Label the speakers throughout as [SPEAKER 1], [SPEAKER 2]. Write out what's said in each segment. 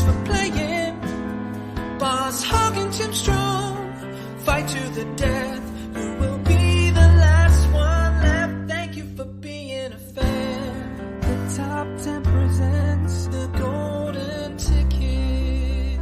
[SPEAKER 1] for playing. Boss Hogg and Tim Strong fight to the death. You will be the last one left. Thank you for being a fan. The Top 10 presents the Golden Ticket.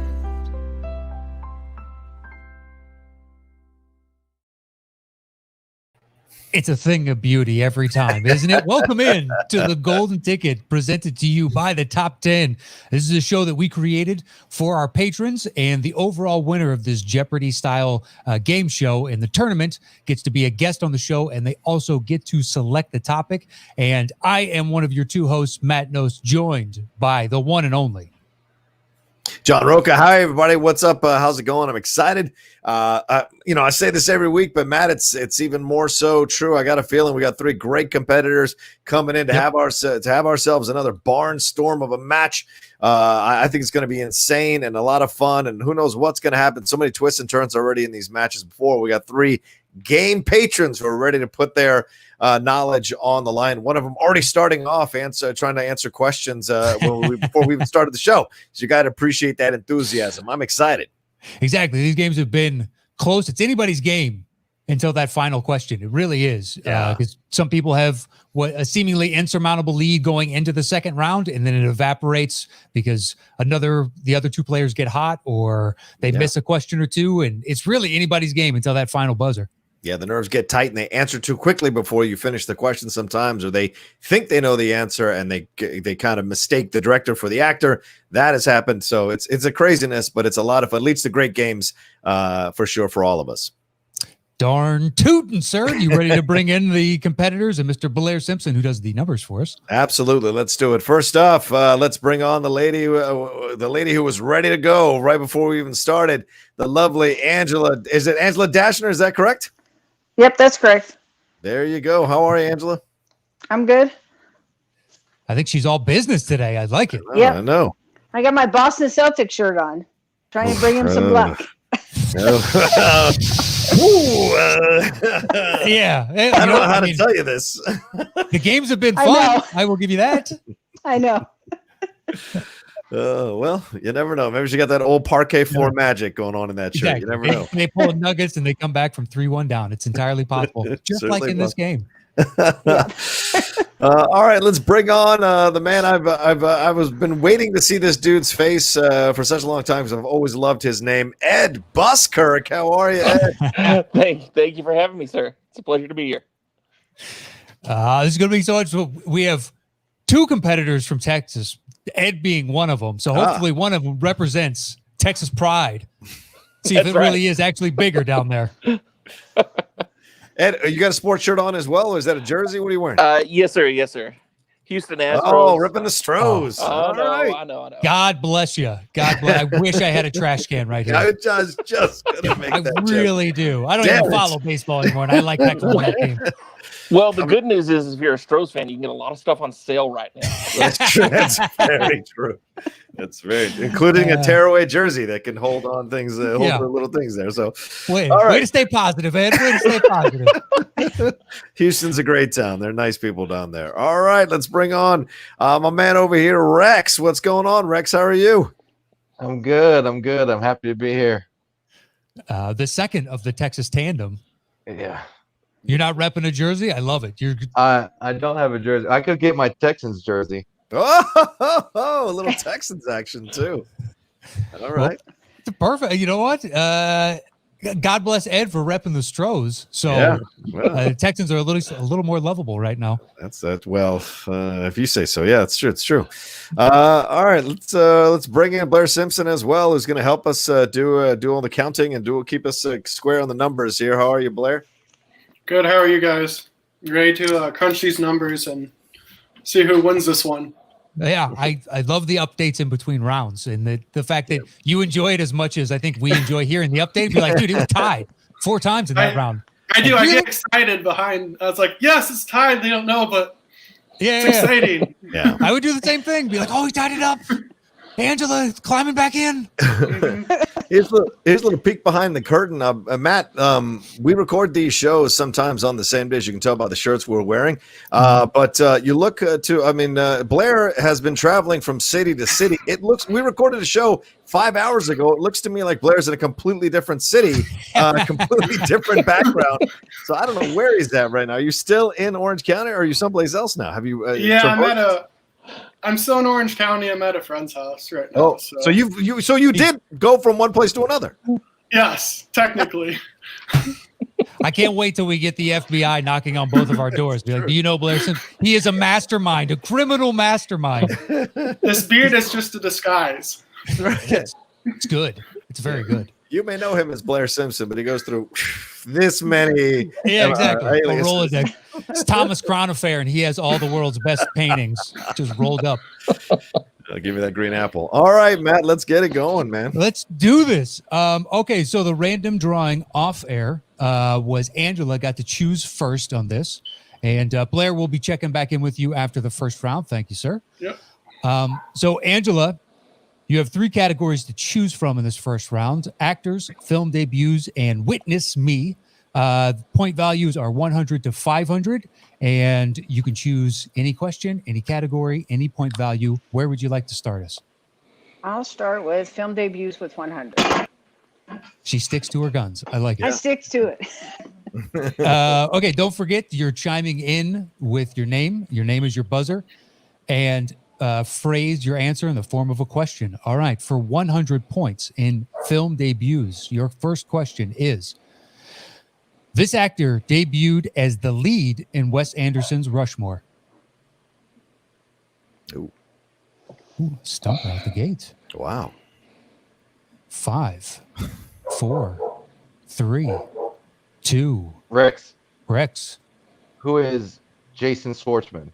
[SPEAKER 2] It's a thing of beauty every time, isn't it? Welcome in to the Golden Ticket, presented to you by the Top 10. This is a show that we created for our patrons, and the overall winner of this Jeopardy-style game show in the tournament gets to be a guest on the show, and they also get to select the topic. And I am one of your two hosts, Matt Knost, joined by the one and only
[SPEAKER 3] John Rocha. Hi, everybody. What's up? How's it going? I'm excited. I say this every week, but Matt, it's even more so true. I got a feeling we got three great competitors coming in to have ourselves another barnstorm of a match. I think it's going to be insane and a lot of fun, and who knows what's going to happen. So many twists and turns already in these matches before. We got three game patrons who are ready to put their knowledge on the line. One of them already starting off trying to answer questions before we even started the show. So you got to appreciate that enthusiasm. I'm excited.
[SPEAKER 2] Exactly. These games have been close. It's anybody's game until that final question. It really is. Because some people have a seemingly insurmountable lead going into the second round, and then it evaporates because the other two players get hot or they miss a question or two, and it's really anybody's game until that final buzzer.
[SPEAKER 3] Yeah, the nerves get tight and they answer too quickly before you finish the question sometimes, or they think they know the answer and they kind of mistake the director for the actor. That has happened. So it's a craziness, but it's a lot of fun. It leads to great games for sure for all of us.
[SPEAKER 2] Darn tootin', sir. You ready to bring in the competitors and Mr. Blair Simpson, who does the numbers for us?
[SPEAKER 3] Absolutely. Let's do it. First off, let's bring on the lady who was ready to go right before we even started, the lovely Angela. Is it Angela Dashner? Is that correct?
[SPEAKER 4] Yep, that's correct.
[SPEAKER 3] There you go. How are you, Angela?
[SPEAKER 4] I'm good.
[SPEAKER 2] I think she's all business today. I like it.
[SPEAKER 4] Yeah,
[SPEAKER 3] I know.
[SPEAKER 4] I got my Boston Celtics shirt on. Trying to bring him some luck.
[SPEAKER 2] Yeah.
[SPEAKER 3] I don't know how to tell you this.
[SPEAKER 2] The games have been fun. I will give you that.
[SPEAKER 4] I know.
[SPEAKER 3] Well, you never know. Maybe she got that old parquet floor magic going on in that shirt. You never know.
[SPEAKER 2] They pull Nuggets and they come back from 3-1 down. It's entirely possible, just like in this game.
[SPEAKER 3] All right, let's bring on the man I've been waiting to see this dude's face for such a long time because I've always loved his name, Ed Buskirk. How are you, Ed?
[SPEAKER 5] Thank you for having me, sir. It's a pleasure to be here.
[SPEAKER 2] This is going to be so much. We have two competitors from Texas, Ed being one of them. So hopefully one of them represents Texas pride. See if it really is actually bigger down there.
[SPEAKER 3] Ed, you got a sports shirt on as well? Or is that a jersey? What are you wearing?
[SPEAKER 5] Yes, sir. Yes, sir. Houston Astros.
[SPEAKER 3] Oh, ripping the Stros.
[SPEAKER 5] I know.
[SPEAKER 2] God bless you. God bless. I wish I had a trash can right here.
[SPEAKER 3] I was just gonna make that
[SPEAKER 2] really do. I don't even follow baseball anymore, and I like that game.
[SPEAKER 5] Well, the good news is if you're a Stros fan, you can get a lot of stuff on sale right now.
[SPEAKER 3] That's true. That's very true. That's very, including a tearaway jersey that can hold on things, hold the little things there. So,
[SPEAKER 2] way to stay positive, Ed. Way to stay positive.
[SPEAKER 3] Houston's a great town. They're nice people down there. All right, let's bring on my man over here, Rex. What's going on, Rex? How are you?
[SPEAKER 6] I'm good. I'm happy to be here.
[SPEAKER 2] The second of the Texas tandem.
[SPEAKER 6] Yeah.
[SPEAKER 2] You're not repping a jersey? I love it.
[SPEAKER 6] I don't have a jersey. I could get my Texans jersey.
[SPEAKER 3] Oh, a little Texans action too. All right.
[SPEAKER 2] Well, perfect. You know what? God bless Ed for repping the Stros. So Texans are a little more lovable right now.
[SPEAKER 3] That's that. Well, if you say so, yeah, it's true. It's true. All right, let's bring in Blair Simpson as well, who's going to help us do all the counting and keep us square on the numbers here. How are you, Blair?
[SPEAKER 7] Good. How are you guys? Ready to crunch these numbers and see who wins this one?
[SPEAKER 2] Yeah, I love the updates in between rounds, and the fact that you enjoy it as much as I think we enjoy hearing the update. Be like, dude, it was tied 4 times in that round.
[SPEAKER 7] I do.
[SPEAKER 2] Really?
[SPEAKER 7] I get excited behind. I was like, yes, it's tied. They don't know, but it's exciting.
[SPEAKER 3] Yeah,
[SPEAKER 2] I would do the same thing. Be like, oh, he tied it up. Angela climbing back in.
[SPEAKER 3] Here's a little peek behind the curtain. Matt, we record these shows sometimes on the same day, as you can tell by the shirts we're wearing. But you look Blair has been traveling from city to city. We recorded a show 5 hours ago. It looks to me like Blair's in a completely different city, completely different background. So I don't know where he's at right now. Are you still in Orange County, or are you someplace else now? Have you?
[SPEAKER 7] I'm still in Orange County. I'm at a friend's house right now.
[SPEAKER 3] Oh, so you did go from one place to another.
[SPEAKER 7] Yes, technically.
[SPEAKER 2] I can't wait till we get the FBI knocking on both of our doors. Be like, do you know Blair Simpson? He is a mastermind, a criminal mastermind.
[SPEAKER 7] This beard is just a disguise.
[SPEAKER 2] It's good. It's very good.
[SPEAKER 3] You may know him as Blair Simpson, but he goes through this many.
[SPEAKER 2] Yeah, exactly. A Rolodex. It's Thomas Crown Affair, and he has all the world's best paintings just rolled up.
[SPEAKER 3] I'll give you that green apple. All right, Matt, let's get it going, man.
[SPEAKER 2] Let's do this. Okay, so the random drawing off air was Angela got to choose first on this, and Blair will be checking back in with you after the first round. Thank you, sir.
[SPEAKER 7] Yep.
[SPEAKER 2] So Angela, you have 3 categories to choose from in this first round: actors, film debuts, and Witness Me. Point values are 100 to 500, and you can choose any question, any category, any point value. Where would you like to start us?
[SPEAKER 4] I'll start with film debuts with 100.
[SPEAKER 2] She sticks to her guns. I like it.
[SPEAKER 4] I stick to it.
[SPEAKER 2] Okay, don't forget you're chiming in with your name. Your name is your buzzer, and phrase your answer in the form of a question. All right, for 100 points in film debuts, your first question is: this actor debuted as the lead in Wes Anderson's Rushmore.
[SPEAKER 3] Ooh,
[SPEAKER 2] stumper out the gate.
[SPEAKER 3] wow.
[SPEAKER 2] 5, 4, 3, 2.
[SPEAKER 6] Rex,
[SPEAKER 2] Who
[SPEAKER 6] is Jason Schwartzman?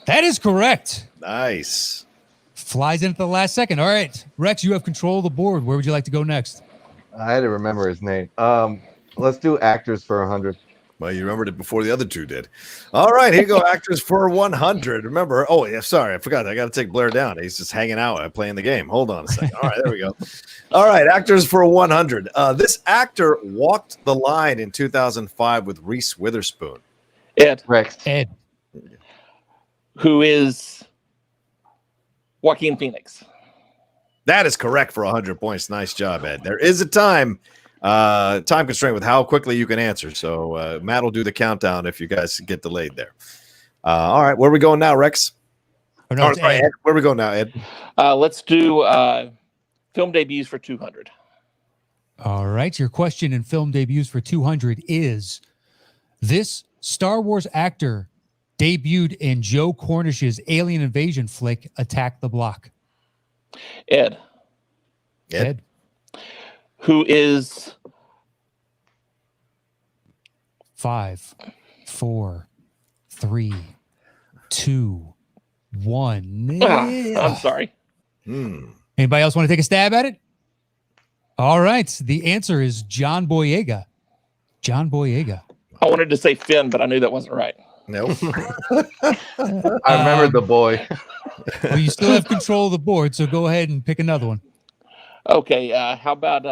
[SPEAKER 2] That is correct.
[SPEAKER 3] Nice.
[SPEAKER 2] Flies in at the last second. All right, Rex, you have control of the board. Where would you like to go next?
[SPEAKER 6] I had to remember his name. Let's do actors for 100.
[SPEAKER 3] Well, you remembered it before the other two did. All right, here you go. Actors for 100. Remember, oh, yeah, sorry, I forgot. I got to take Blair down. He's just hanging out playing the game. Hold on a second. All right, there we go. All right, actors for 100. This actor walked the line in 2005 with Reese Witherspoon.
[SPEAKER 6] Rex.
[SPEAKER 2] Ed.
[SPEAKER 5] Who is Joaquin Phoenix?
[SPEAKER 3] That is correct for 100 points. Nice job, Ed. There is a time constraint with how quickly you can answer. So Matt will do the countdown if you guys get delayed there. All right, where are we going now, Rex?
[SPEAKER 2] Oh, no,
[SPEAKER 3] sorry, Ed. Where are we going now, Ed?
[SPEAKER 5] Let's do film debuts for 200.
[SPEAKER 2] All right, your question in film debuts for 200 is: this Star Wars actor debuted in Joe Cornish's alien invasion flick Attack the Block.
[SPEAKER 5] Ed. Who is
[SPEAKER 2] 5, 4, 3, 2, 1.
[SPEAKER 5] I'm sorry.
[SPEAKER 2] Anybody else want to take a stab at it? All right. The answer is John Boyega. John Boyega.
[SPEAKER 5] I wanted to say Finn, but I knew that wasn't right.
[SPEAKER 3] Nope.
[SPEAKER 6] I remembered the boy.
[SPEAKER 2] Well, you still have control of the board, so go ahead and pick another one.
[SPEAKER 5] Okay. How about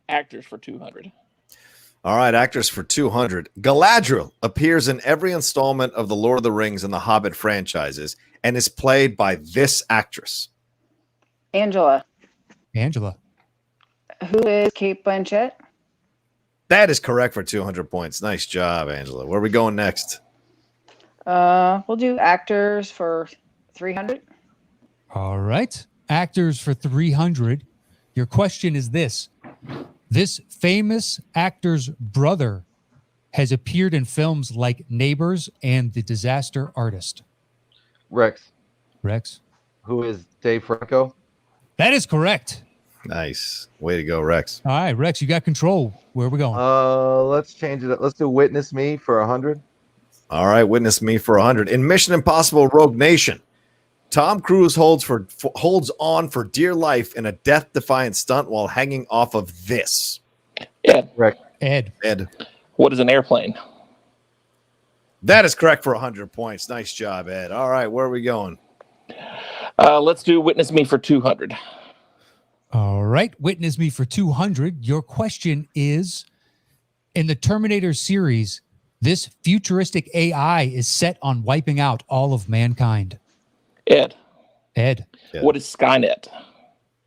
[SPEAKER 5] actors for 200?
[SPEAKER 3] All right, actors for 200. Galadriel appears in every installment of the Lord of the Rings and the Hobbit franchises and is played by this actress.
[SPEAKER 4] Angela. Who is Kate Blanchett?
[SPEAKER 3] That is correct for 200 points. Nice job, Angela. Where are we going next?
[SPEAKER 4] We'll do actors for 300.
[SPEAKER 2] All right. Actors for 300. Your question is this: this famous actor's brother has appeared in films like Neighbors and The Disaster Artist.
[SPEAKER 6] Rex.
[SPEAKER 2] Who
[SPEAKER 6] is Dave Franco?
[SPEAKER 2] That is correct.
[SPEAKER 3] Nice. Way to go, Rex.
[SPEAKER 2] All right, Rex, you got control. Where are we going?
[SPEAKER 6] Let's change it up. Let's do Witness Me for 100.
[SPEAKER 3] All right, Witness Me for 100. In Mission Impossible Rogue Nation, Tom Cruise holds on for dear life in a death-defying stunt while hanging off of this.
[SPEAKER 5] Ed.
[SPEAKER 3] Ed.
[SPEAKER 5] What is an airplane?
[SPEAKER 3] That is correct for 100 points. Nice job, Ed. All right, where are we going?
[SPEAKER 5] Let's do Witness Me for 200.
[SPEAKER 2] All right. Witness me for 200. Your question is, in the Terminator series, this futuristic AI is set on wiping out all of mankind.
[SPEAKER 5] Ed.
[SPEAKER 2] Ed.
[SPEAKER 3] Yeah.
[SPEAKER 5] What is Skynet?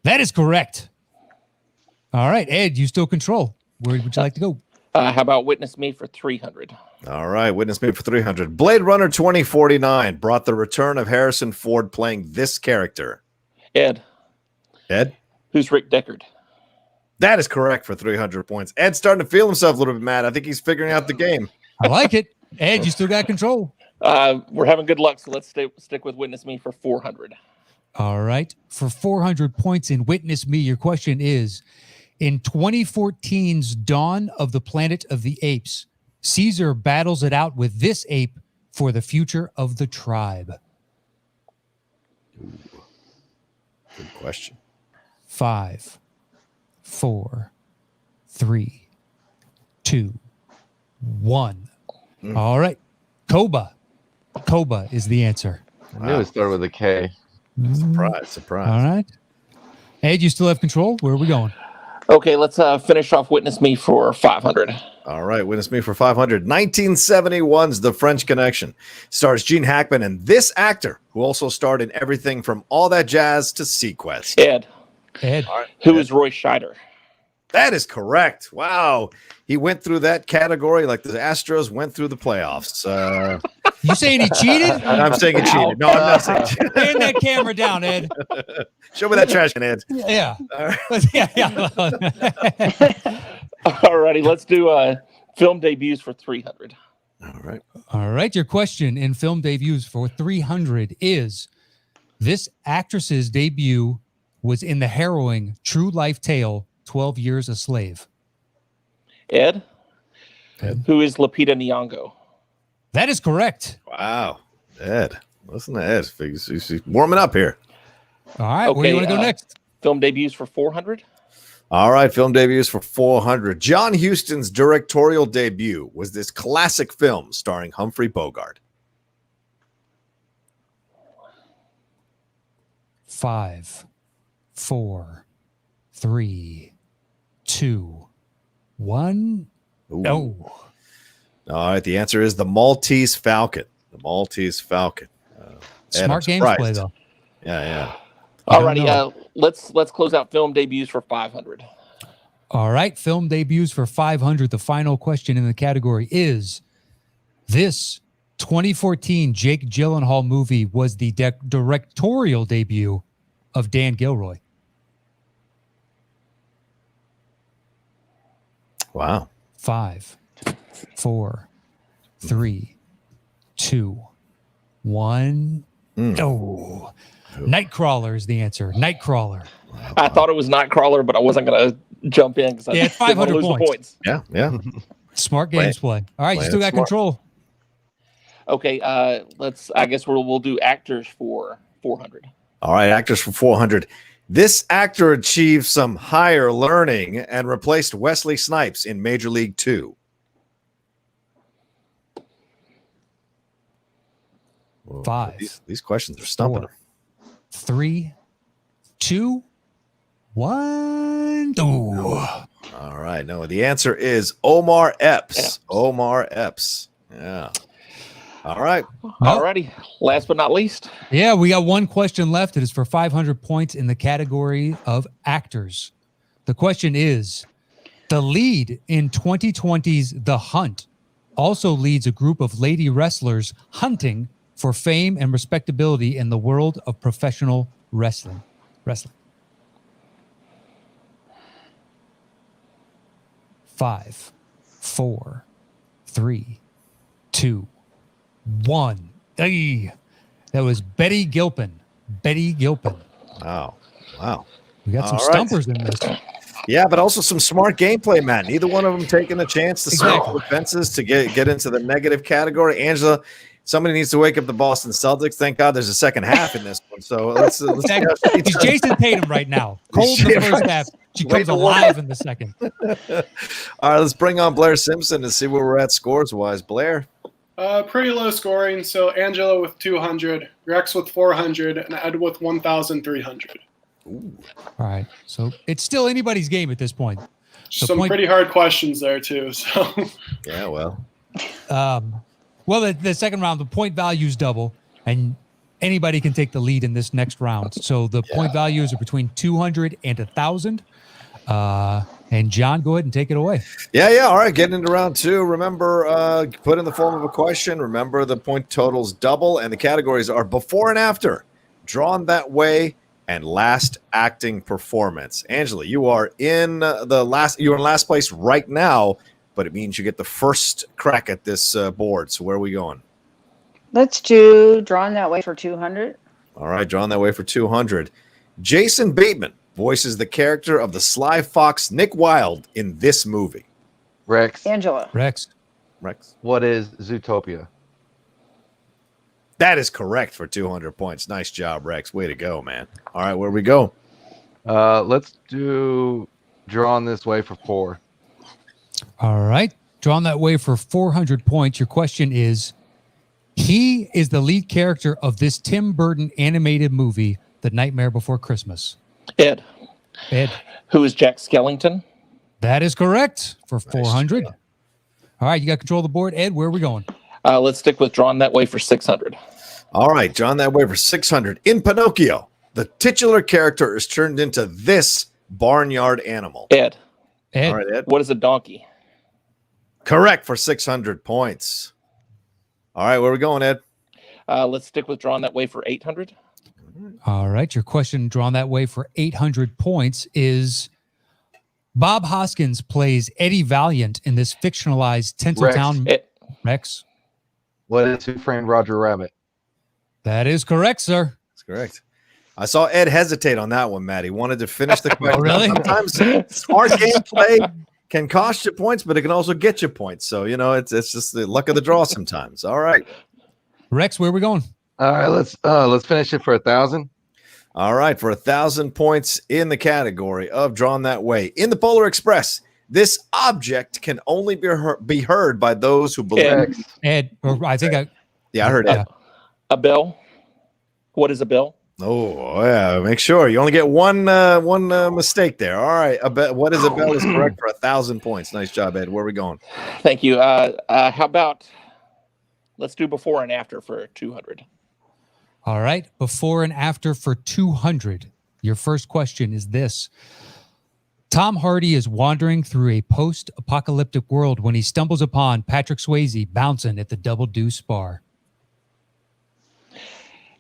[SPEAKER 2] That is correct. All right, Ed, you still control. Where would you like to go?
[SPEAKER 5] How about witness me for 300?
[SPEAKER 3] All right, witness me for 300. Blade Runner 2049 brought the return of Harrison Ford playing this character.
[SPEAKER 5] Ed.
[SPEAKER 3] Ed?
[SPEAKER 5] Who's Rick Deckard?
[SPEAKER 3] That is correct for 300 points. Ed's starting to feel himself a little bit, Matt. I think he's figuring out the game.
[SPEAKER 2] I like it. Ed, you still got control.
[SPEAKER 5] We're having good luck, so let's stick with witness me for 400.
[SPEAKER 2] All right. For 400 points in Witness Me, your question is, in 2014's Dawn of the Planet of the Apes, Caesar battles it out with this ape for the future of the tribe.
[SPEAKER 3] Good question.
[SPEAKER 2] 5, 4, 3, 2, 1. All right. Koba. Koba is the answer.
[SPEAKER 6] I knew it started with a K.
[SPEAKER 3] Surprise.
[SPEAKER 2] All right. Ed, you still have control? Where are we going?
[SPEAKER 5] Okay, let's finish off witness me for 500.
[SPEAKER 3] All right, witness me for 500. 1971's The French Connection stars Gene Hackman and this actor who also starred in everything from All That Jazz to Sequest.
[SPEAKER 5] Ed.
[SPEAKER 2] Ed.
[SPEAKER 5] Who is Roy Scheider?
[SPEAKER 3] That is correct. Wow. He went through that category like the Astros went through the playoffs.
[SPEAKER 2] You saying he cheated?
[SPEAKER 3] I'm saying he cheated. No, I'm not saying he cheated.
[SPEAKER 2] Hand that camera down, Ed.
[SPEAKER 3] Show me that trash can, Ed.
[SPEAKER 2] Yeah.
[SPEAKER 3] All right.
[SPEAKER 2] Yeah.
[SPEAKER 5] All righty, let's do film debuts for 300.
[SPEAKER 3] All right.
[SPEAKER 2] All right. Your question in film debuts for 300 is, this actress's debut was in the harrowing true life tale 12 Years a Slave.
[SPEAKER 5] Ed.
[SPEAKER 2] Ed.
[SPEAKER 5] Who is Lupita Nyong'o?
[SPEAKER 2] That is correct.
[SPEAKER 3] Wow. Ed. Listen to Ed. He's warming up here.
[SPEAKER 2] All right. Where do you want to go next?
[SPEAKER 5] Film debuts for 400.
[SPEAKER 3] All right. Film debuts for 400. John Huston's directorial debut was this classic film starring Humphrey Bogart.
[SPEAKER 2] 5, 4, 3, 2, 1.
[SPEAKER 3] Ooh.
[SPEAKER 2] No.
[SPEAKER 3] All right. The answer is The Maltese Falcon. The Maltese Falcon.
[SPEAKER 2] Smart gameplay, though.
[SPEAKER 3] Yeah.
[SPEAKER 5] All righty. Let's close out film debuts for 500.
[SPEAKER 2] All right. Film debuts for 500. The final question in the category is, this 2014 Jake Gyllenhaal movie was the directorial debut of Dan Gilroy.
[SPEAKER 3] Wow.
[SPEAKER 2] 5, 4, 3, 2, 1. No. Nightcrawler is the answer. Nightcrawler.
[SPEAKER 5] I thought it was Nightcrawler, but I wasn't going to jump in because I
[SPEAKER 2] Yeah, it's 500
[SPEAKER 5] lose the points.
[SPEAKER 3] Yeah.
[SPEAKER 2] Smart games play. All right, you still got
[SPEAKER 3] smart.
[SPEAKER 2] control.
[SPEAKER 5] Okay, I guess we'll do actors for 400.
[SPEAKER 3] All right, actors for 400. This actor achieved some higher learning and replaced Wesley Snipes in Major League 2. Whoa,
[SPEAKER 2] 5.
[SPEAKER 3] These questions are stumping
[SPEAKER 2] 4,
[SPEAKER 3] him.
[SPEAKER 2] 3, 2, 1. Ooh.
[SPEAKER 3] All right. No, the answer is Omar Epps. Omar Epps. Yeah. All right.
[SPEAKER 5] All righty. Last but not least.
[SPEAKER 2] Yeah, we got one question left. It is for 500 points in the category of actors. The question is, the lead in 2020's The Hunt also leads a group of lady wrestlers hunting for fame and respectability in the world of professional wrestling. 5, 4, 3, 2, 1. Ay, that was Betty Gilpin. Betty Gilpin.
[SPEAKER 3] Wow.
[SPEAKER 2] We got some
[SPEAKER 3] All right.
[SPEAKER 2] stumpers in this.
[SPEAKER 3] Yeah, but also some smart gameplay, Matt. Neither one of them taking a chance to swing
[SPEAKER 2] Exactly.
[SPEAKER 3] for the fences to get into the negative category. Angela, somebody needs to wake up the Boston Celtics. Thank God there's a second half in this one. So let's see how she
[SPEAKER 2] He's
[SPEAKER 3] does.
[SPEAKER 2] Jason Tatum right now. Cold in the
[SPEAKER 3] Yeah,
[SPEAKER 2] first
[SPEAKER 3] right.
[SPEAKER 2] half. She
[SPEAKER 3] Wait
[SPEAKER 2] comes
[SPEAKER 3] to
[SPEAKER 2] alive in the second.
[SPEAKER 3] All right, let's bring on Blair Simpson to see where we're at scores-wise. Blair?
[SPEAKER 7] Pretty low scoring. So Angela with 200, Rex with 400, and Ed with 1,300.
[SPEAKER 2] All right. So it's still anybody's game at this point. So
[SPEAKER 7] Some pretty hard questions there too. So
[SPEAKER 3] Yeah, well.
[SPEAKER 2] Well, the second round, the point values double, and anybody can take the lead in this next round. So the point values are between 200 and 1,000. And John, go ahead and take it away.
[SPEAKER 3] Yeah. All right, getting into round two. Remember, put in the form of a question. Remember, the point totals double, and the categories are before and after, drawn that way, and last acting performance. Angela, you are in last place right now, but it means you get the first crack at this board. So where are we going?
[SPEAKER 4] Let's do Drawn That Way for 200.
[SPEAKER 3] All right, drawn that way for 200. Jason Bateman voices the character of the sly fox Nick Wilde in this movie.
[SPEAKER 6] Rex.
[SPEAKER 4] Angela.
[SPEAKER 2] Rex.
[SPEAKER 6] What is Zootopia?
[SPEAKER 3] That is correct for 200 points. Nice job, Rex. Way to go, man. All right, where we go?
[SPEAKER 6] Let's do Drawn This Way for 4.
[SPEAKER 2] All right. Drawn that way for 400 points. Your question is, he is the lead character of this Tim Burton animated movie, The Nightmare Before Christmas.
[SPEAKER 5] Ed.
[SPEAKER 2] Who
[SPEAKER 5] is Jack Skellington?
[SPEAKER 2] That is correct for 400. All right, you got control of the board. Ed, where are we going?
[SPEAKER 5] Let's stick with Drawn That Way for 600.
[SPEAKER 3] All right, drawn that way for 600. In Pinocchio, the titular character is turned into this barnyard animal.
[SPEAKER 5] Ed.
[SPEAKER 3] All right, Ed.
[SPEAKER 5] What is a donkey?
[SPEAKER 3] Correct for 600 points. All right, where are we going, Ed?
[SPEAKER 5] Let's stick with Drawn That Way for 800.
[SPEAKER 2] All right, your question drawn that way for 800 points is, Bob Hoskins plays Eddie Valiant in this fictionalized Tinseltown. Rex.
[SPEAKER 6] What is Who Framed Roger Rabbit?
[SPEAKER 2] That is correct, sir.
[SPEAKER 3] That's correct. I saw Ed hesitate on that one, Matt. He wanted to finish the question.
[SPEAKER 2] Really?
[SPEAKER 3] Sometimes smart gameplay can cost you points, but it can also get you points. So, it's just the luck of the draw sometimes. All right.
[SPEAKER 2] Rex, where are we going?
[SPEAKER 6] All right, let's finish it for 1,000.
[SPEAKER 3] All right, for 1,000 points in the category of Drawn That Way. In the Polar Express, this object can only be heard by those who believe.
[SPEAKER 2] Ed, or I think
[SPEAKER 3] I heard Ed.
[SPEAKER 5] A bill. What is a bill?
[SPEAKER 3] Oh, yeah. Make sure you only get one mistake there. All right. What is a bell is correct for 1,000 points. Nice job, Ed. Where are we going?
[SPEAKER 5] Thank you. How about let's do before and after for 200.
[SPEAKER 2] All right. Before and after for 200. Your first question is this. Tom Hardy is wandering through a post-apocalyptic world when he stumbles upon Patrick Swayze bouncing at the Double Deuce Bar.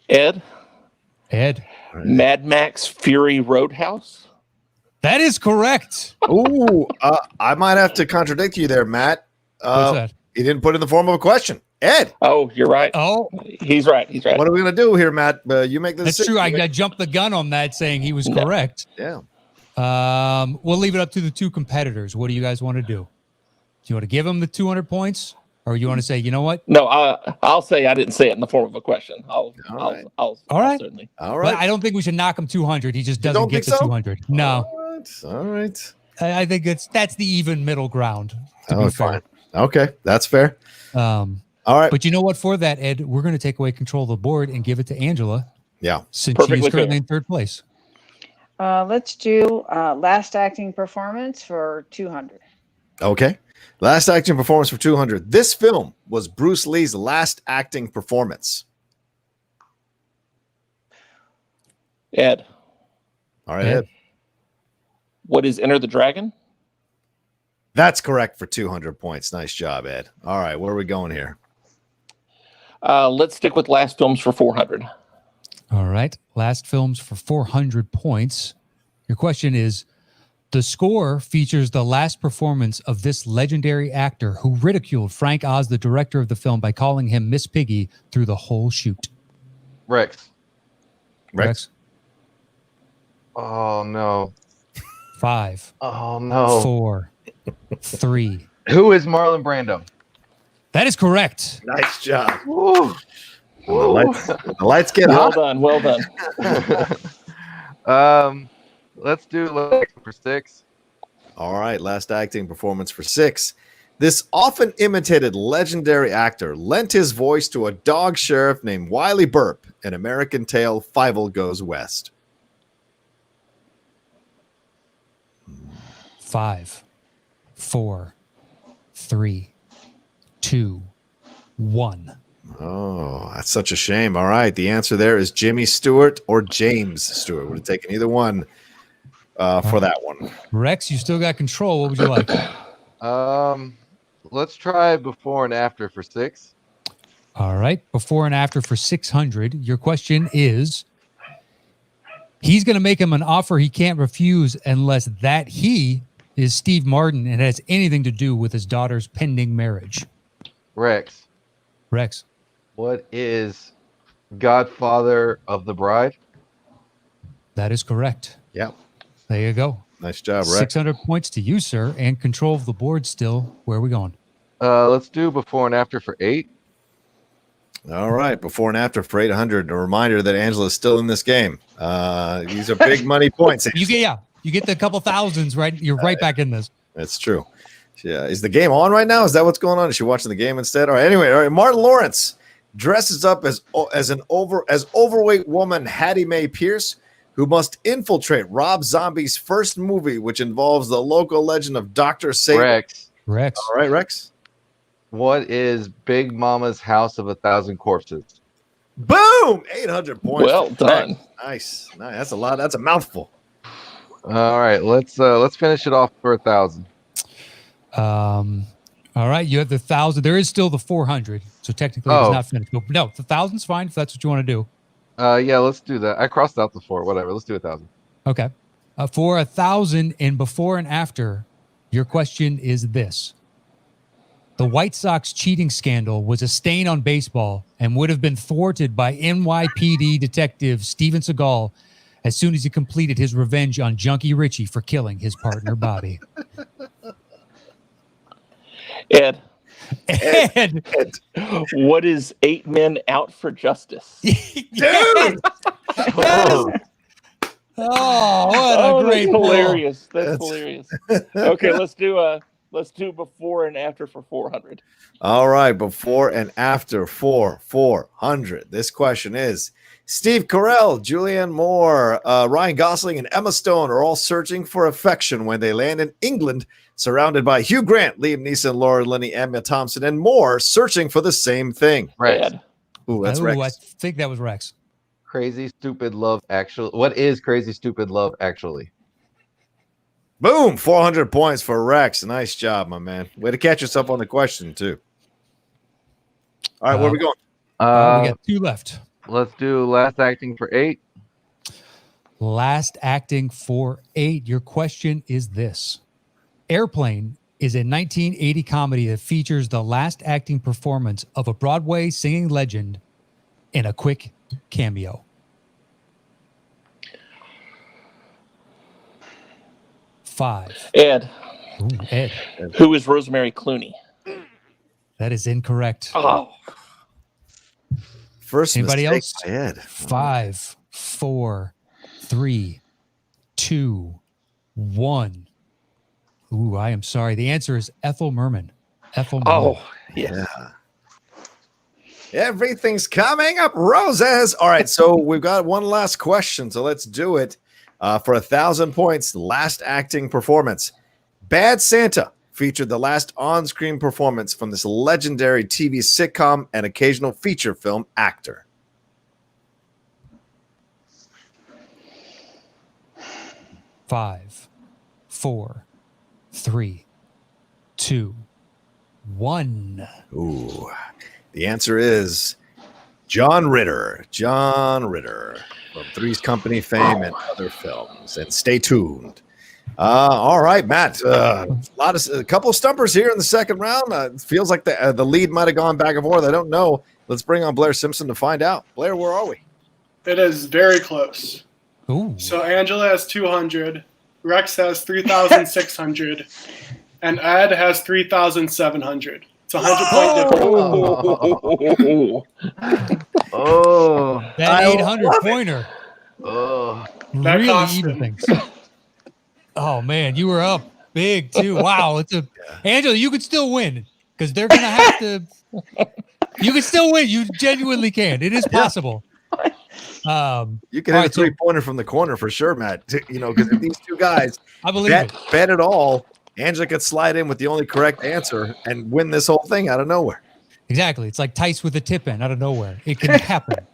[SPEAKER 5] Ed.
[SPEAKER 2] Mad
[SPEAKER 5] Max Fury Roadhouse.
[SPEAKER 2] That is correct.
[SPEAKER 3] Ooh, I might have to contradict you there, Matt.
[SPEAKER 2] What's that?
[SPEAKER 3] He didn't put in the form of a question. Ed.
[SPEAKER 5] Oh, you're right.
[SPEAKER 2] Oh,
[SPEAKER 5] he's right.
[SPEAKER 3] What are we going to do here, Matt? You make the decision.
[SPEAKER 2] That's true. I jumped the gun on that saying he was correct.
[SPEAKER 3] Yeah.
[SPEAKER 2] We'll leave it up to the two competitors. What do you guys want to do? Do you want to give them the 200 points? Or you want to say, you know what?
[SPEAKER 5] No, I'll say I didn't say it in the form of a question.
[SPEAKER 3] All
[SPEAKER 2] right.
[SPEAKER 5] Certainly.
[SPEAKER 3] All right.
[SPEAKER 2] But I don't think we should knock him 200. He just doesn't get the 200. No.
[SPEAKER 3] All right.
[SPEAKER 2] I think that's the even middle ground. To be fair.
[SPEAKER 3] Fine. Okay, that's fair. All right.
[SPEAKER 2] But you know what? For that, Ed, we're going to take away control of the board and give it to Angela.
[SPEAKER 3] Yeah.
[SPEAKER 2] Since
[SPEAKER 5] Perfectly
[SPEAKER 2] she's currently
[SPEAKER 5] fair.
[SPEAKER 2] in third place.
[SPEAKER 4] Let's do Last Acting Performance for 200.
[SPEAKER 3] Okay. Last acting performance for 200. This film was Bruce Lee's last acting performance.
[SPEAKER 5] Ed.
[SPEAKER 3] All right, Ed.
[SPEAKER 5] What is Enter the Dragon?
[SPEAKER 3] That's correct for 200 points. Nice job, Ed. All right, where are we going here?
[SPEAKER 5] Let's stick with last films for 400.
[SPEAKER 2] All right. Last films for 400 points. Your question is, the score features the last performance of this legendary actor who ridiculed Frank Oz, the director of the film, by calling him Miss Piggy through the whole shoot.
[SPEAKER 6] Rex.
[SPEAKER 3] Oh,
[SPEAKER 6] no.
[SPEAKER 2] 5.
[SPEAKER 6] Oh, no.
[SPEAKER 2] 4. 3.
[SPEAKER 6] Who is Marlon Brando?
[SPEAKER 2] That is correct.
[SPEAKER 3] Nice job.
[SPEAKER 6] Woo.
[SPEAKER 3] The lights get
[SPEAKER 5] Well
[SPEAKER 3] hot.
[SPEAKER 5] done. Well done.
[SPEAKER 6] Let's do for 6.
[SPEAKER 3] All right, last acting performance for 6. This often imitated legendary actor lent his voice to a dog sheriff named Wiley Burp in American Tale Fievel Goes West.
[SPEAKER 2] 5, 4, 3, 2, 1.
[SPEAKER 3] Oh, that's such a shame. All right. The answer there is Jimmy Stewart or James Stewart. Would have taken either one for that one.
[SPEAKER 2] Rex, you still got control. What would you like?
[SPEAKER 6] Let's try before and after for 6.
[SPEAKER 2] All right. Before and after for 600. Your question is, he's going to make him an offer he can't refuse unless that he is Steve Martin and has anything to do with his daughter's pending marriage.
[SPEAKER 6] Rex, what is Godfather of the Bride?
[SPEAKER 2] That is correct.
[SPEAKER 3] Yep.
[SPEAKER 2] There you go.
[SPEAKER 3] Nice job, Rex.
[SPEAKER 2] 600 points to you, sir, and control of the board still. Where are we going?
[SPEAKER 6] Let's do before and after for 8.
[SPEAKER 3] All right. Before and after for 800. A reminder that Angela is still in this game. These are big money points.
[SPEAKER 2] You get the couple thousands, right? You're right back in this.
[SPEAKER 3] That's true. Yeah. Is the game on right now? Is that what's going on? Is she watching the game instead? All right. Anyway, all right. Martin Lawrence dresses up as overweight woman Hattie Mae Pierce, who must infiltrate Rob Zombie's first movie, which involves the local legend of Dr. Satan.
[SPEAKER 2] Rex.
[SPEAKER 3] All right, Rex.
[SPEAKER 6] What is Big Mama's House of 1,000 Corpses?
[SPEAKER 3] Boom! 800 points.
[SPEAKER 5] Well done.
[SPEAKER 3] Nice. That's a lot. That's a mouthful.
[SPEAKER 6] All right, let's finish it off for 1,000.
[SPEAKER 2] All right, you have the 1,000. There is still the 400, so technically it's not finished. No, the 1,000's fine if that's what you want to do.
[SPEAKER 6] Yeah, let's do that. I crossed out the 4. Whatever. Let's do 1,000.
[SPEAKER 2] Okay. For 1,000 and before and after, your question is this. The White Sox cheating scandal was a stain on baseball and would have been thwarted by NYPD detective Steven Seagal as soon as he completed his revenge on Junkie Richie for killing his partner, Bobby.
[SPEAKER 5] Ed, what is 8 Men Out for Justice?
[SPEAKER 3] Dude!
[SPEAKER 2] Oh, what a great
[SPEAKER 5] that's
[SPEAKER 2] ball.
[SPEAKER 5] hilarious. That's hilarious. Okay, let's do before and after for 400.
[SPEAKER 3] All right, before and after for 400. This question is, Steve Carell, Julianne Moore, Ryan Gosling, and Emma Stone are all searching for affection when they land in England, surrounded by Hugh Grant, Liam Neeson, Laura Linney, Emma Thompson, and more, searching for the same thing.
[SPEAKER 6] Rex.
[SPEAKER 3] Ooh, that's Rex.
[SPEAKER 2] I think that was Rex.
[SPEAKER 6] Crazy Stupid Love Actually. What is Crazy Stupid Love Actually?
[SPEAKER 3] Boom, 400 points for Rex. Nice job, my man. Way to catch yourself on the question, too. All right, where are we going?
[SPEAKER 2] We got 2 left.
[SPEAKER 6] Let's do Last Acting for 8.
[SPEAKER 2] Last Acting for 8. Your question is this. Airplane is a 1980 comedy that features the last acting performance of a Broadway singing legend in a quick cameo. 5.
[SPEAKER 5] Ed.
[SPEAKER 2] Ooh, Ed.
[SPEAKER 5] Who is Rosemary Clooney?
[SPEAKER 2] That is incorrect.
[SPEAKER 5] Oh.
[SPEAKER 3] First
[SPEAKER 2] Anybody
[SPEAKER 3] mistake
[SPEAKER 2] else?
[SPEAKER 3] by Ed.
[SPEAKER 2] 5, 4, 3, 2, 1. Ooh, I am sorry. The answer is Ethel Merman. Ethel Merman.
[SPEAKER 5] Oh, yeah.
[SPEAKER 3] Everything's coming up roses. All right, so we've got one last question, so let's do it. For 1,000 points, last acting performance. Bad Santa featured the last on-screen performance from this legendary TV sitcom and occasional feature film actor. Five,
[SPEAKER 2] 4, 3, 2, 1.
[SPEAKER 3] Ooh, the answer is John Ritter. John Ritter from Three's Company fame and other films. And stay tuned. All right, Matt. A couple of stumpers here in the second round. It feels like the lead might have gone back and forth. I don't know. Let's bring on Blair Simpson to find out. Blair, where are we?
[SPEAKER 7] It is very close.
[SPEAKER 2] Ooh.
[SPEAKER 7] So Angela has 200, Rex has 3,600, and Ed has 3,700. It's a 100-point difference.
[SPEAKER 6] Oh,
[SPEAKER 2] That 800 pointer.
[SPEAKER 6] oh,
[SPEAKER 7] That
[SPEAKER 2] Really
[SPEAKER 7] cost
[SPEAKER 2] even
[SPEAKER 7] him.
[SPEAKER 2] things. Oh man, you were up big too. Wow, Angela, you could still win because they're gonna have to. You can still win. You genuinely can. It is possible.
[SPEAKER 3] You can
[SPEAKER 2] All
[SPEAKER 3] hit
[SPEAKER 2] right,
[SPEAKER 3] a three-pointer from the corner for sure, Matt. You know, because if these two guys
[SPEAKER 2] I believe
[SPEAKER 3] bet it all, Angela could slide in with the only correct answer and win this whole thing out of nowhere.
[SPEAKER 2] Exactly. It's like Tice with a tip in out of nowhere. It can happen.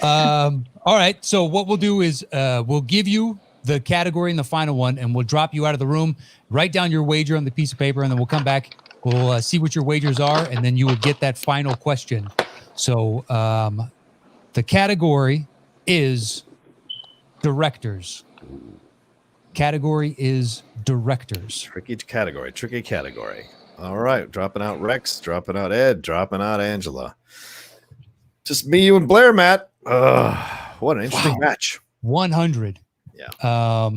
[SPEAKER 2] All right. So what we'll do is we'll give you the category in the final one, and we'll drop you out of the room. Write down your wager on the piece of paper, and then we'll come back. We'll see what your wagers are, and then you will get that final question. So the category is directors. Category is directors.
[SPEAKER 3] Tricky category. All right, dropping out Rex, dropping out Ed, dropping out Angela. Just me, you, and Blair, Matt. What an interesting match.
[SPEAKER 2] 100.
[SPEAKER 3] Yeah.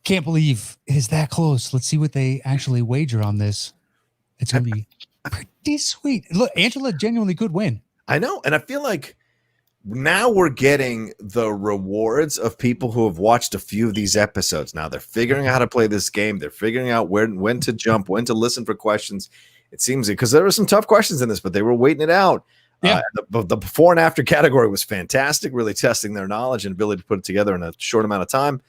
[SPEAKER 2] Can't believe it is that close. Let's see what they actually wager on this. It's going to be pretty sweet. Look, Angela genuinely could win.
[SPEAKER 3] I know, and I feel like now we're getting the rewards of people who have watched a few of these episodes. Now they're figuring out how to play this game. They're figuring out when to jump, when to listen for questions. It seems because there were some tough questions in this, but they were waiting it out.
[SPEAKER 2] Yeah.
[SPEAKER 3] The before and after category was fantastic, really testing their knowledge and ability to put it together in a short amount of time.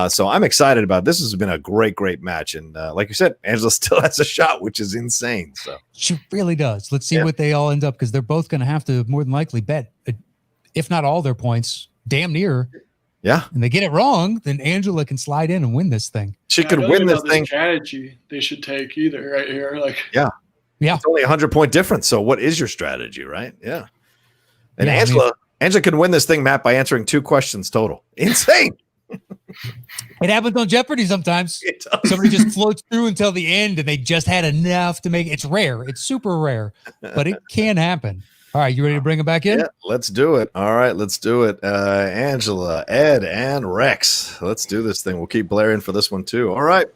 [SPEAKER 3] So I'm excited about it. This has been a great match. And like you said, Angela still has a shot, which is insane. So
[SPEAKER 2] she really does. Let's see what they all end up, because they're both going to have to more than likely bet, if not all their points, damn near.
[SPEAKER 3] Yeah.
[SPEAKER 2] And they get it wrong, then Angela can slide in and win this thing.
[SPEAKER 3] She could win this thing.
[SPEAKER 7] Strategy they should take either right here. Like,
[SPEAKER 3] yeah. It's only 100-point difference. So what is your strategy, right? Yeah. And Angela can win this thing, Matt, by answering 2 questions total. Insane.
[SPEAKER 2] It happens on Jeopardy sometimes. Somebody just floats through until the end and they just had enough to make it. It's rare. It's super rare, but it can happen. All right, you ready to bring it back in?
[SPEAKER 3] Yeah, let's do it. All right, let's do it. Angela, Ed, and Rex. Let's do this thing. We'll keep Blair in for this one too. All right.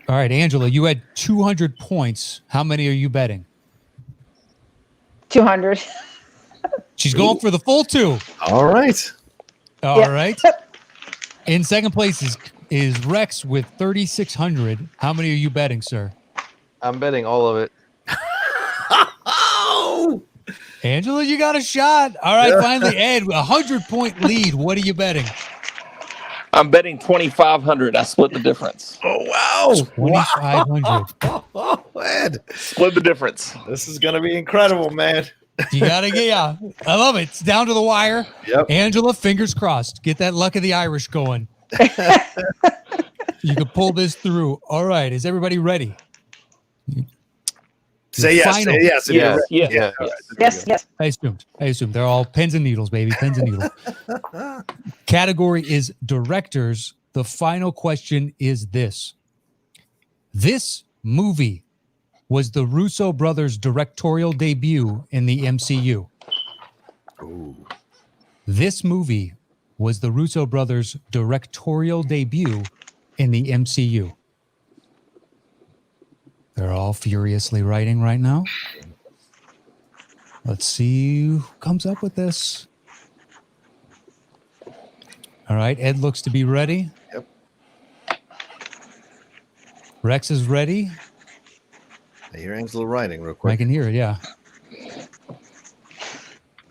[SPEAKER 2] All right, Angela, you had 200 points. How many are you betting?
[SPEAKER 4] 200.
[SPEAKER 2] She's going for the full 2.
[SPEAKER 3] All right.
[SPEAKER 2] All right. In second place is Rex with 3,600. How many are you betting, sir?
[SPEAKER 6] I'm betting all of it.
[SPEAKER 3] Oh,
[SPEAKER 2] Angela, you got a shot. All right, finally, Ed, 100-point lead. What are you betting?
[SPEAKER 5] I'm betting 2,500. I split the difference.
[SPEAKER 3] Oh, wow.
[SPEAKER 2] 2,500.
[SPEAKER 3] Oh, Ed.
[SPEAKER 5] Split the difference.
[SPEAKER 3] This is going to be incredible, man.
[SPEAKER 2] You got to get, I love it. It's down to the wire.
[SPEAKER 3] Yep.
[SPEAKER 2] Angela, fingers crossed. Get that luck of the Irish going. You can pull this through. All right. Is everybody ready?
[SPEAKER 3] Say yes.
[SPEAKER 2] Final.
[SPEAKER 3] Say yes.
[SPEAKER 2] Yes. I assumed. They're all pens and needles, baby. Pens and needles. Category is directors. The final question is this. This movie was the Russo brothers' directorial debut in the MCU.
[SPEAKER 3] Ooh.
[SPEAKER 2] This movie was the Russo brothers' directorial debut in the MCU. They're all furiously writing right now. Let's see who comes up with this. All right, Ed looks to be ready.
[SPEAKER 3] Yep.
[SPEAKER 2] Rex is ready.
[SPEAKER 3] I hear Angela writing real quick.
[SPEAKER 2] I can hear it, yeah.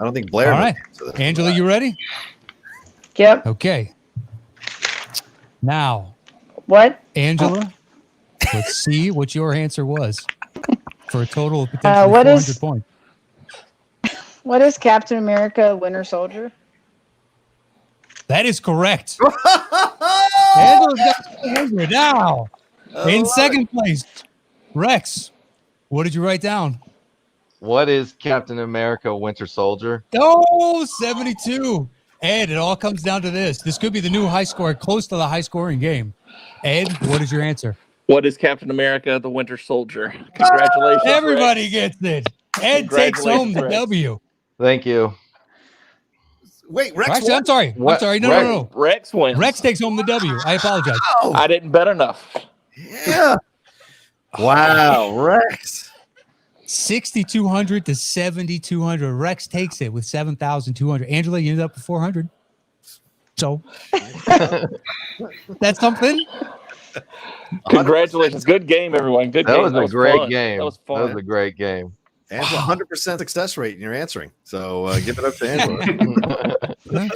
[SPEAKER 3] I don't think Blair.
[SPEAKER 2] All right, Angela, you ready?
[SPEAKER 4] Yep.
[SPEAKER 2] Okay. Now,
[SPEAKER 4] What?
[SPEAKER 2] Angela, let's see what your answer was for a total of potentially
[SPEAKER 4] what
[SPEAKER 2] 400
[SPEAKER 4] is-
[SPEAKER 2] points.
[SPEAKER 4] What is Captain America Winter Soldier?
[SPEAKER 2] That is correct. Angela's got 400 now. In second place, Rex, what did you write down?
[SPEAKER 6] What is Captain America Winter Soldier?
[SPEAKER 2] Oh, 72. Ed, it all comes down to this. This could be the new high score, close to the high scoring game. Ed, what is your answer?
[SPEAKER 5] What is Captain America, the Winter Soldier? Congratulations.
[SPEAKER 2] Everybody
[SPEAKER 5] Rex.
[SPEAKER 2] gets it. Ed takes home the
[SPEAKER 5] Rex.
[SPEAKER 2] W.
[SPEAKER 6] Thank you.
[SPEAKER 3] Wait, Rex.
[SPEAKER 2] Actually, I'm sorry.
[SPEAKER 6] What?
[SPEAKER 2] No.
[SPEAKER 5] Rex wins.
[SPEAKER 2] Rex takes home the W. I apologize.
[SPEAKER 5] I didn't bet enough.
[SPEAKER 3] Yeah. Wow, Rex.
[SPEAKER 2] 6,200 to 7,200. Rex takes it with 7,200. Angela, you ended up with 400. So that's something.
[SPEAKER 5] Congratulations. Good game, everyone. Good
[SPEAKER 6] That
[SPEAKER 5] game.
[SPEAKER 6] was a great
[SPEAKER 5] fun.
[SPEAKER 6] game.
[SPEAKER 5] That was fun.
[SPEAKER 6] That was a great game.
[SPEAKER 3] Angela, 100% success rate in your answering. So give it up to Angela.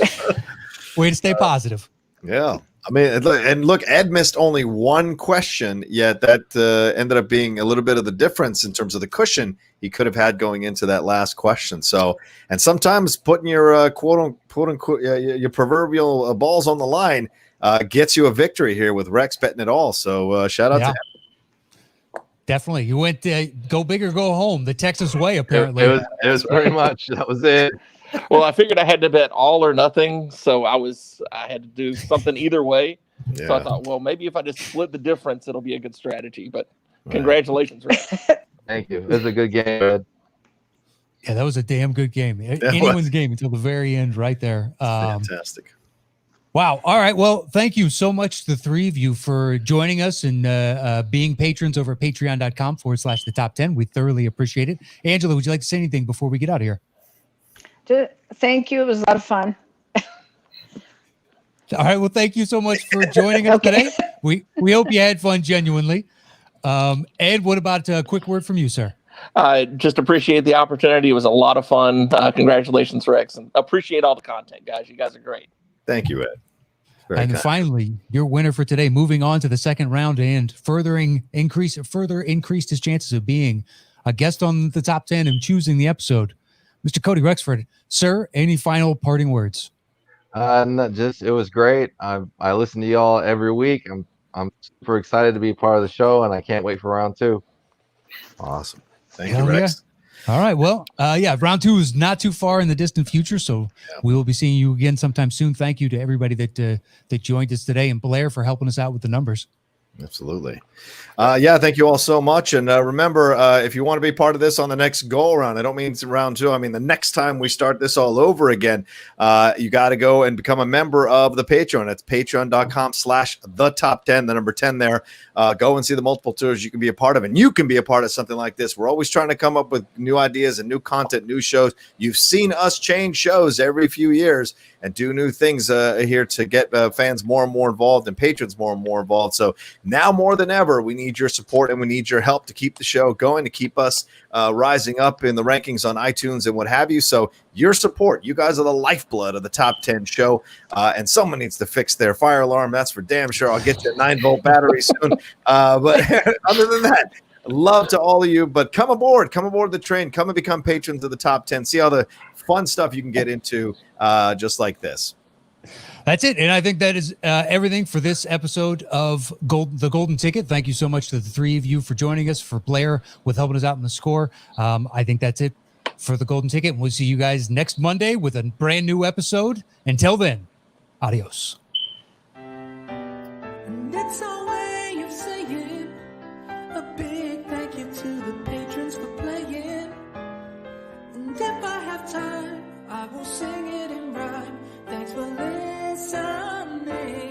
[SPEAKER 2] Way to stay positive.
[SPEAKER 3] Yeah. I mean, and look, Ed missed only one question, yet that ended up being a little bit of the difference in terms of the cushion he could have had going into that last question. So, and sometimes putting your quote unquote your proverbial balls on the line gets you a victory here with Rex betting it all. So shout out to him.
[SPEAKER 2] Definitely. You went go big or go home, the Texas way, apparently.
[SPEAKER 6] It was pretty much, that was it.
[SPEAKER 5] Well, I figured I had to bet all or nothing, so I had to do something either way.
[SPEAKER 3] Yeah.
[SPEAKER 5] So I thought, well, maybe if I just split the difference, it'll be a good strategy. But congratulations, Rick.
[SPEAKER 6] Thank you. It was a good game, Ed.
[SPEAKER 2] Yeah, that was a damn good game. Anyone's game until the very end right there.
[SPEAKER 3] Fantastic.
[SPEAKER 2] Wow. All right. Well, thank you so much, the three of you, for joining us and being patrons over at patreon.com/the top 10. We thoroughly appreciate it. Angela, would you like to say anything before we get out of here?
[SPEAKER 4] Thank you. It was a lot of fun.
[SPEAKER 2] All right. Well, thank you so much for joining us today. We hope you had fun genuinely. Ed, what about a quick word from you, sir?
[SPEAKER 5] Just appreciate the opportunity. It was a lot of fun. Congratulations, Rex. And appreciate all the content, guys. You guys are great.
[SPEAKER 3] Thank you, Ed. Very
[SPEAKER 2] And
[SPEAKER 3] kind.
[SPEAKER 2] finally, your winner for today, moving on to the second round and further increased his chances of being a guest on the top 10 and choosing the episode. Mr. Coty Rexford, sir, any final parting words?
[SPEAKER 6] It was great. I listen to y'all every week. I'm super excited to be part of the show, and I can't wait for round 2.
[SPEAKER 3] Awesome. Thank
[SPEAKER 2] Hell
[SPEAKER 3] you, Rex.
[SPEAKER 2] All right. Well, round 2 is not too far in the distant future, so we will be seeing you again sometime soon. Thank you to everybody that joined us today, and Blair for helping us out with the numbers.
[SPEAKER 3] Absolutely. Thank you all so much. And remember, if you want to be part of this on the next go around, I don't mean round 2. I mean, the next time we start this all over again, you got to go and become a member of the Patreon. It's patreon.com/the top 10, the number 10 there. Go and see the multiple tours you can be a part of, and you can be a part of something like this. We're always trying to come up with new ideas and new content, new shows. You've seen us change shows every few years and do new things here to get fans more and more involved and patrons more and more involved. So now more than ever, we need your support and we need your help to keep the show going, to keep us rising up in the rankings on iTunes and what have you. So your support, you guys are the lifeblood of the top 10 show, and someone needs to fix their fire alarm. That's for damn sure. I'll get you a 9-volt battery soon. But other than that, love to all of you, but come aboard the train, come and become patrons of the top 10. See all the fun stuff you can get into just like this.
[SPEAKER 2] That's it. And I think that is everything for this episode of The Golden Ticket. Thank you so much to the three of you for joining us, for Blair with helping us out in the score. I think that's it for The Golden Ticket. We'll see you guys next Monday with a brand new episode. Until then, adios.
[SPEAKER 1] And it's our way of saying a bit